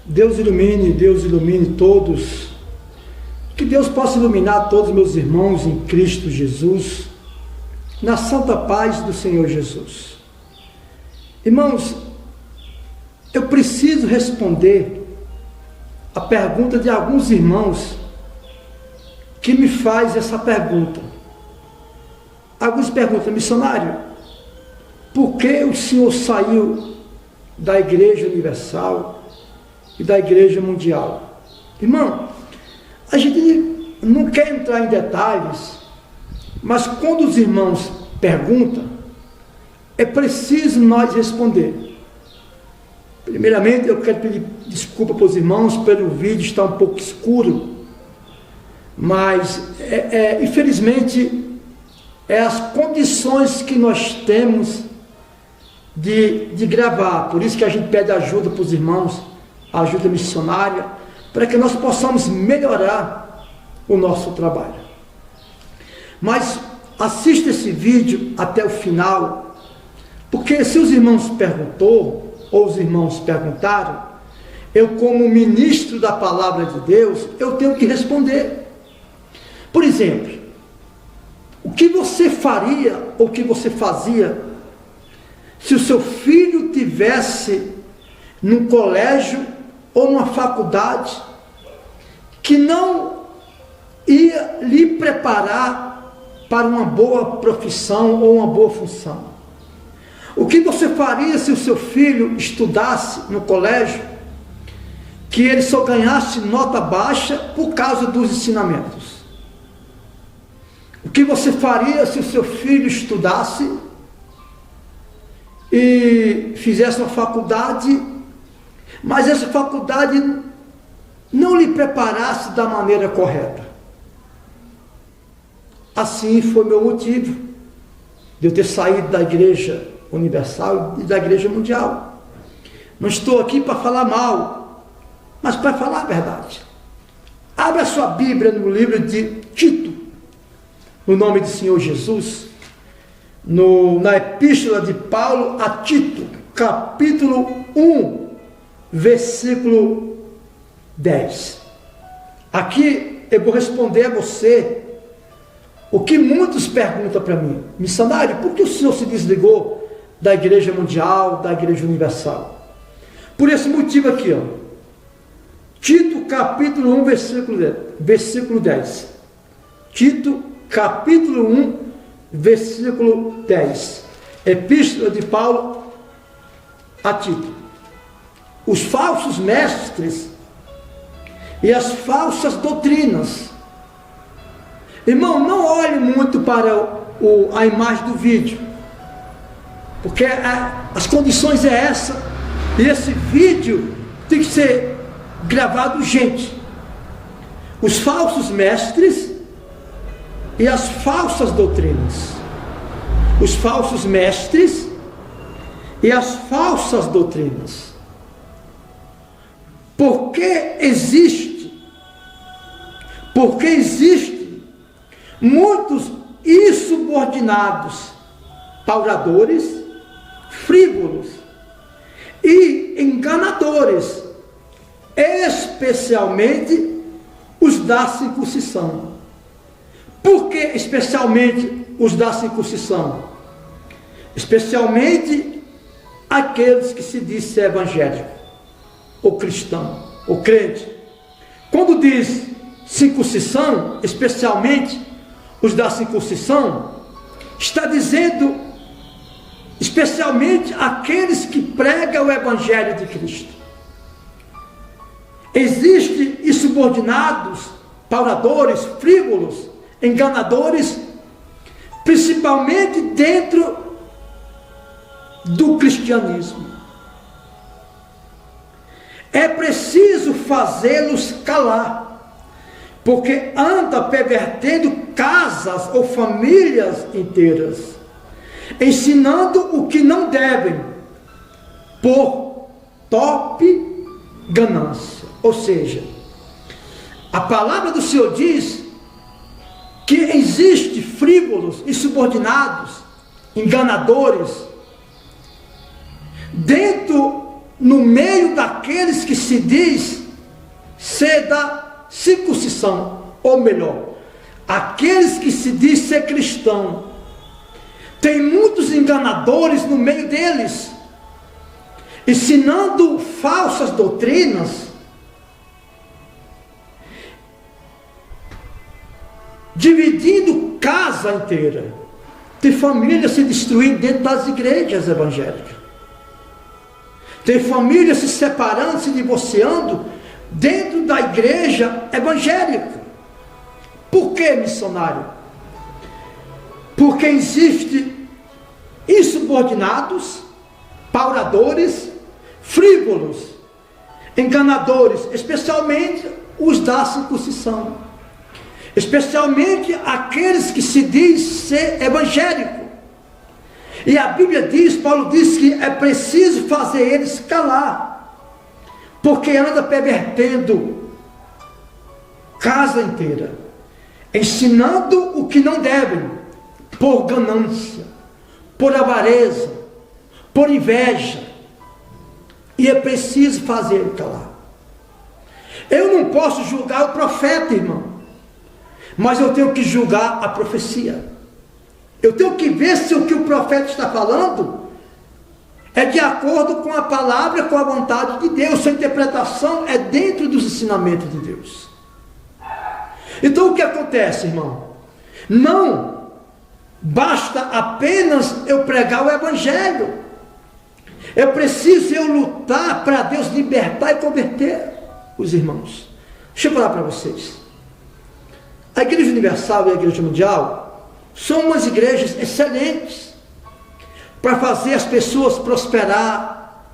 Deus ilumine todos. Que Deus possa iluminar todos meus irmãos em Cristo Jesus, na santa paz do Senhor Jesus. Irmãos, eu preciso responder a pergunta de alguns irmãos que me faz essa pergunta. Alguns perguntam: missionário, por que o senhor saiu da Igreja Universal e da Igreja Mundial? Irmão, a gente não quer entrar em detalhes, mas quando os irmãos perguntam, é preciso nós responder. Primeiramente, eu quero pedir desculpa para os irmãos pelo vídeo estar um pouco escuro, mas infelizmente as condições que nós temos de gravar. Por isso que a gente pede ajuda para os irmãos, ajuda missionária, para que nós possamos melhorar o nosso trabalho. Mas assista esse vídeo até o final, porque se os irmãos perguntou, ou os irmãos perguntaram, eu, como ministro da palavra de Deus, eu tenho que responder. Por exemplo, o que você faria, ou o que você fazia, se o seu filho tivesse num colégio ou numa faculdade que não ia lhe preparar para uma boa profissão ou uma boa função? O que você faria se o seu filho estudasse no colégio, que ele só ganhasse nota baixa por causa dos ensinamentos? O que você faria se o seu filho estudasse e fizesse uma faculdade, mas essa faculdade não lhe preparasse da maneira correta? Assim foi meu motivo de eu ter saído da Igreja Universal e da Igreja Mundial. Não estou aqui para falar mal, mas para falar a verdade. Abra sua Bíblia no livro de Tito, no nome do Senhor Jesus, na epístola de Paulo a Tito, capítulo 1, versículo 10. Aqui eu vou responder a você o que muitos perguntam para mim: missionário, por que o senhor se desligou da Igreja Mundial, da Igreja Universal? Por esse motivo aqui, ó. Tito capítulo 1, versículo 10. Tito capítulo 1, versículo 10. Epístola de Paulo a Tito. Os falsos mestres e as falsas doutrinas. Irmão, não olhe muito para a imagem do vídeo, porque as condições é essa, e esse vídeo tem que ser gravado urgente. Os falsos mestres e as falsas doutrinas. Os falsos mestres e as falsas doutrinas. Porque existe muitos insubordinados, pauradores, frívolos e enganadores, especialmente os da circuncisão. Por que especialmente os da circuncisão? Especialmente aqueles que se diz ser evangélico, ou cristão, ou crente. Quando diz circuncisão, especialmente os da circuncisão, está dizendo especialmente aqueles que pregam o Evangelho de Cristo. Existem insubordinados, pauradores, frívolos, enganadores, principalmente dentro do cristianismo. É preciso fazê-los calar, porque anda pervertendo casas ou famílias inteiras, ensinando o que não devem, por top ganância. Ou seja, a palavra do Senhor diz que existe frívolos, insubordinados, enganadores, dentro no meio daqueles que se diz ser da circuncisão, ou melhor, aqueles que se diz ser cristão. Tem muitos enganadores no meio deles, ensinando falsas doutrinas, dividindo casa inteira. Tem família se destruindo dentro das igrejas evangélicas. Tem família se separando, se divorciando dentro da igreja evangélica. Por que, missionário? Porque existe insubordinados, pauradores, frívolos, enganadores, especialmente os da circuncisão, especialmente aqueles que se diz ser evangélico. E a Bíblia diz, Paulo diz que é preciso fazer eles calar, porque anda pervertendo casa inteira, ensinando o que não devem, por ganância, por avareza, por inveja, e é preciso fazer ele calar. Eu não posso julgar o profeta, irmão, mas eu tenho que julgar a profecia. Eu tenho que ver se o que o profeta está falando é de acordo com a palavra, com a vontade de Deus, se a interpretação é dentro dos ensinamentos de Deus. Então o que acontece, irmão? Não basta apenas eu pregar o evangelho. É preciso eu lutar para Deus libertar e converter os irmãos. Deixa eu falar para vocês. A Igreja Universal e a Igreja Mundial são umas igrejas excelentes para fazer as pessoas prosperar.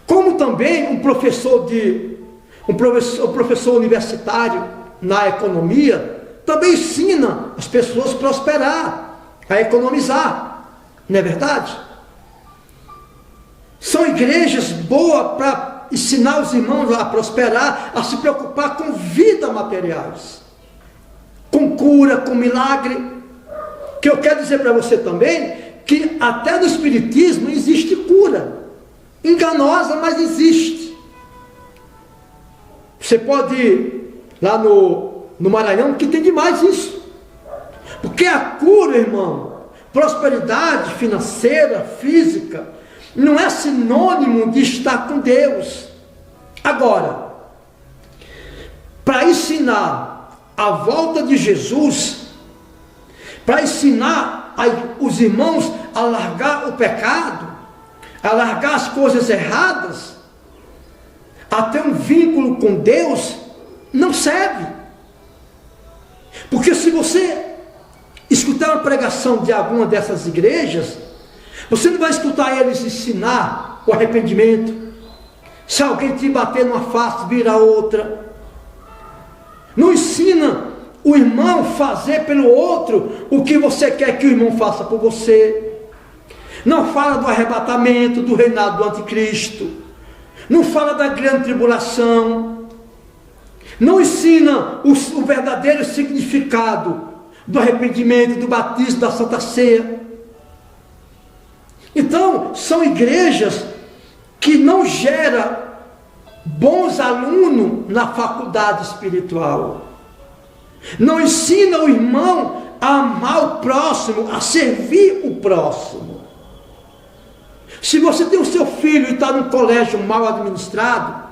Como também um professor universitário na economia também ensina as pessoas a prosperar, a economizar. Não é verdade? São igrejas boas para ensinar os irmãos a prosperar, a se preocupar com vida materiais, com cura, com milagre. Que eu quero dizer para você também, que até no espiritismo existe cura, enganosa, mas existe. Você pode ir lá no Maranhão, que tem demais isso, porque a cura, irmão, prosperidade financeira, física, não é sinônimo de estar com Deus. Agora, para ensinar a volta de Jesus, para ensinar os irmãos a largar o pecado, a largar as coisas erradas, a ter um vínculo com Deus, não serve. Porque se você escutar uma pregação de alguma dessas igrejas, você não vai escutar eles ensinar o arrependimento. Se alguém te bater numa face, vira outra. Não ensina o irmão fazer pelo outro o que você quer que o irmão faça por você. Não fala do arrebatamento, do reinado do anticristo. Não fala da grande tribulação. Não ensina o verdadeiro significado do arrependimento, do batismo, da Santa Ceia. Então, são igrejas que não geram bons alunos na faculdade espiritual. Não ensina o irmão a amar o próximo, a servir o próximo. Se você tem o seu filho e está num colégio mal administrado,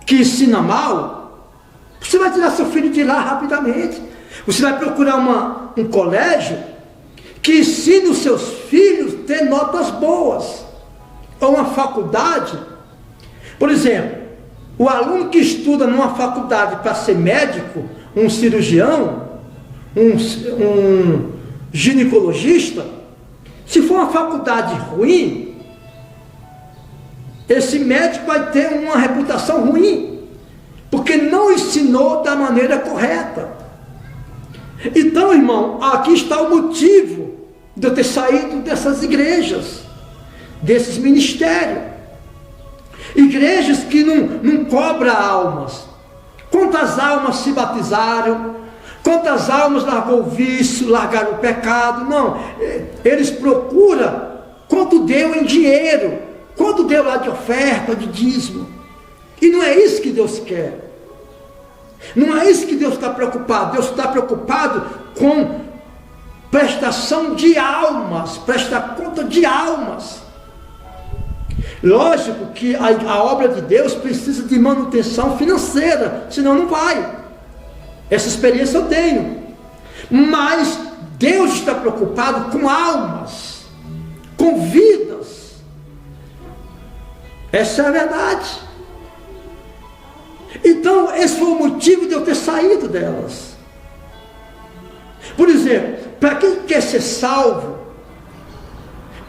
que ensina mal, você vai tirar seu filho de lá rapidamente. Você vai procurar um colégio que ensine os seus filhos a ter notas boas. Ou uma faculdade. Por exemplo, o aluno que estuda numa faculdade para ser médico, um cirurgião, um ginecologista, se for uma faculdade ruim, esse médico vai ter uma reputação ruim, porque não ensinou da maneira correta. Então, irmão, aqui está o motivo de eu ter saído dessas igrejas, desses ministérios. Igrejas que não cobram almas. Quantas almas se batizaram? Quantas almas largou o vício, largaram o pecado? Não, eles procuram quanto deu em dinheiro. quando deu lá de oferta, de dízimo. E não é isso que Deus quer. Não é isso que Deus está preocupado. Deus está preocupado com prestação de almas, prestar conta de almas. Lógico que a obra de Deus precisa de manutenção financeira, senão não vai. Essa experiência eu tenho. Mas Deus está preocupado com almas, com vidas. Essa é a verdade. Então, esse foi o motivo de eu ter saído delas. Por exemplo, para quem quer ser salvo,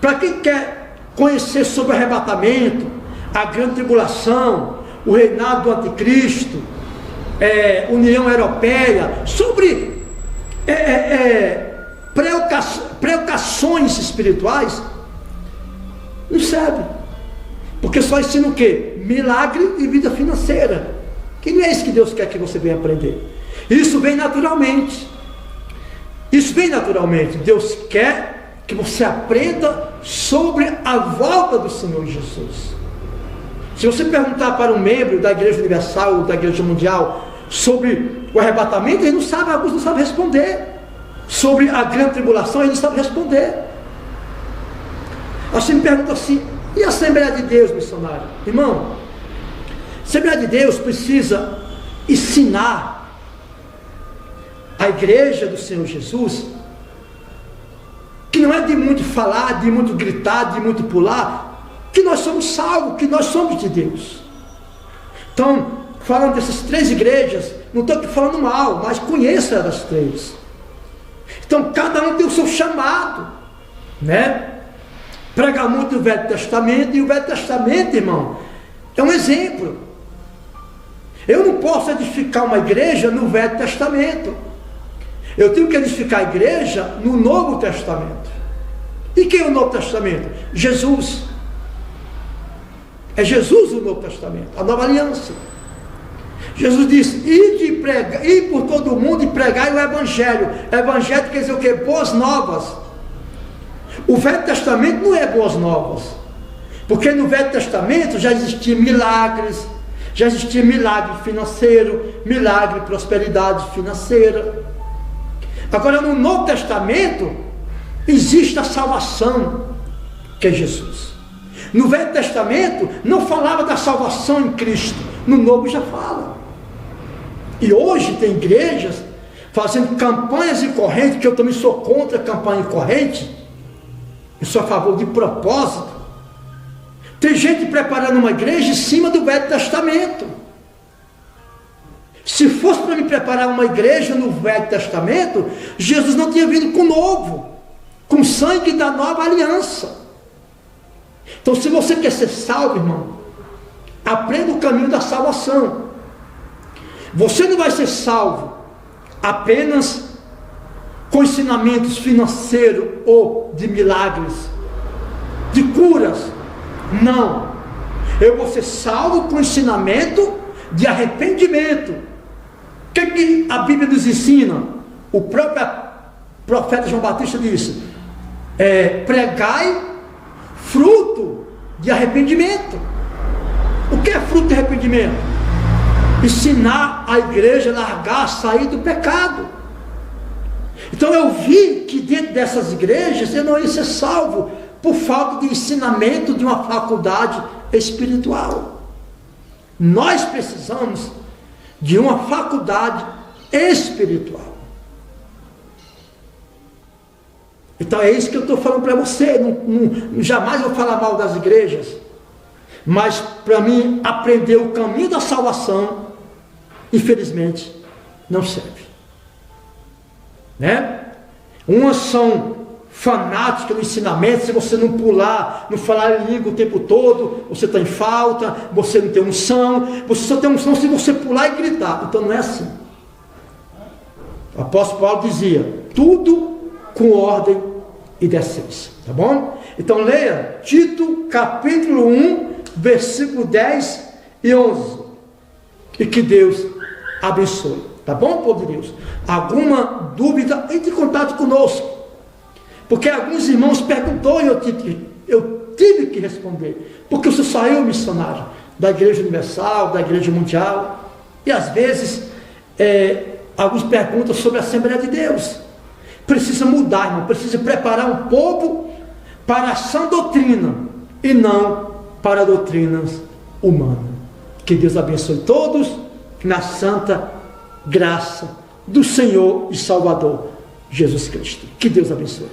para quem quer conhecer sobre o arrebatamento, a grande tribulação, o reinado do anticristo, União Europeia, sobre preocupações espirituais, não serve. Porque só ensina o quê? Milagre e vida financeira. Que não é isso que Deus quer que você venha aprender. Isso vem naturalmente. Isso vem naturalmente. Deus quer que você aprenda sobre a volta do Senhor Jesus. Se você perguntar para um membro da Igreja Universal ou da Igreja Mundial sobre o arrebatamento, ele não sabe, alguns não sabem responder. Sobre a grande tribulação, ele não sabe responder. Assim me pergunta assim: e a Assembleia de Deus, missionário? Irmão, a Assembleia de Deus precisa ensinar a igreja do Senhor Jesus, que não é de muito falar, de muito gritar, de muito pular, que nós somos salvos, que nós somos de Deus. Então, falando dessas 3 igrejas, não estou aqui falando mal, mas conheça as 3. Então, cada um tem o seu chamado, né? Prega muito o Velho Testamento, e o Velho Testamento, irmão, é um exemplo. Eu não posso edificar uma igreja no Velho Testamento. Eu tenho que edificar a igreja no Novo Testamento. E quem é o Novo Testamento? Jesus. É Jesus o Novo Testamento, a nova aliança. Jesus disse: ir por todo o mundo e pregai o Evangelho. Evangelho quer dizer o quê? Boas novas. O Velho Testamento não é boas novas, porque no Velho Testamento já existiam milagres, já existia milagre financeiro, milagre de prosperidade financeira. Agora no Novo Testamento existe a salvação, que é Jesus. No Velho Testamento não falava da salvação em Cristo, no Novo já fala. E hoje tem igrejas fazendo campanhas e correntes, que eu também sou contra a campanha e corrente, eu sou a favor de propósito. Tem gente preparando uma igreja em cima do Velho Testamento. Se fosse para me preparar uma igreja no Velho Testamento, Jesus não tinha vindo com o novo, com o sangue da nova aliança. Então, se você quer ser salvo, irmão, aprenda o caminho da salvação. Você não vai ser salvo apenas com ensinamentos financeiros ou de milagres, de curas. Não. Eu vou ser salvo com ensinamento de arrependimento. O que a Bíblia nos ensina? O próprio profeta João Batista disse: pregai fruto de arrependimento. O que é fruto de arrependimento? Ensinar a igreja a largar, a sair do pecado. Então eu vi que dentro dessas igrejas eu não ia ser salvo por falta de ensinamento de uma faculdade espiritual. Nós precisamos de uma faculdade espiritual. Então é isso que eu estou falando para você. Jamais vou falar mal das igrejas, mas para mim aprender o caminho da salvação, infelizmente, não serve, né? Umas são fanáticas no ensinamento. Se você não pular, não falar em língua o tempo todo, você está em falta, você não tem unção. Você só tem unção se você pular e gritar. Então não é assim. O apóstolo Paulo dizia: tudo com ordem e decência, tá bom? Então leia Tito capítulo 1, versículo 10 e 11, e que Deus abençoe, tá bom, povo de Deus? Alguma dúvida, entre em contato conosco, porque alguns irmãos perguntou, e eu tive que responder, porque eu sou só eu missionário da Igreja Universal, da Igreja Mundial, e às vezes alguns perguntam sobre a Assembleia de Deus. Precisa mudar, irmão, precisa preparar um povo para a sã doutrina e não para doutrinas humanas. Que Deus abençoe todos na santa graça do Senhor e Salvador Jesus Cristo. Que Deus abençoe.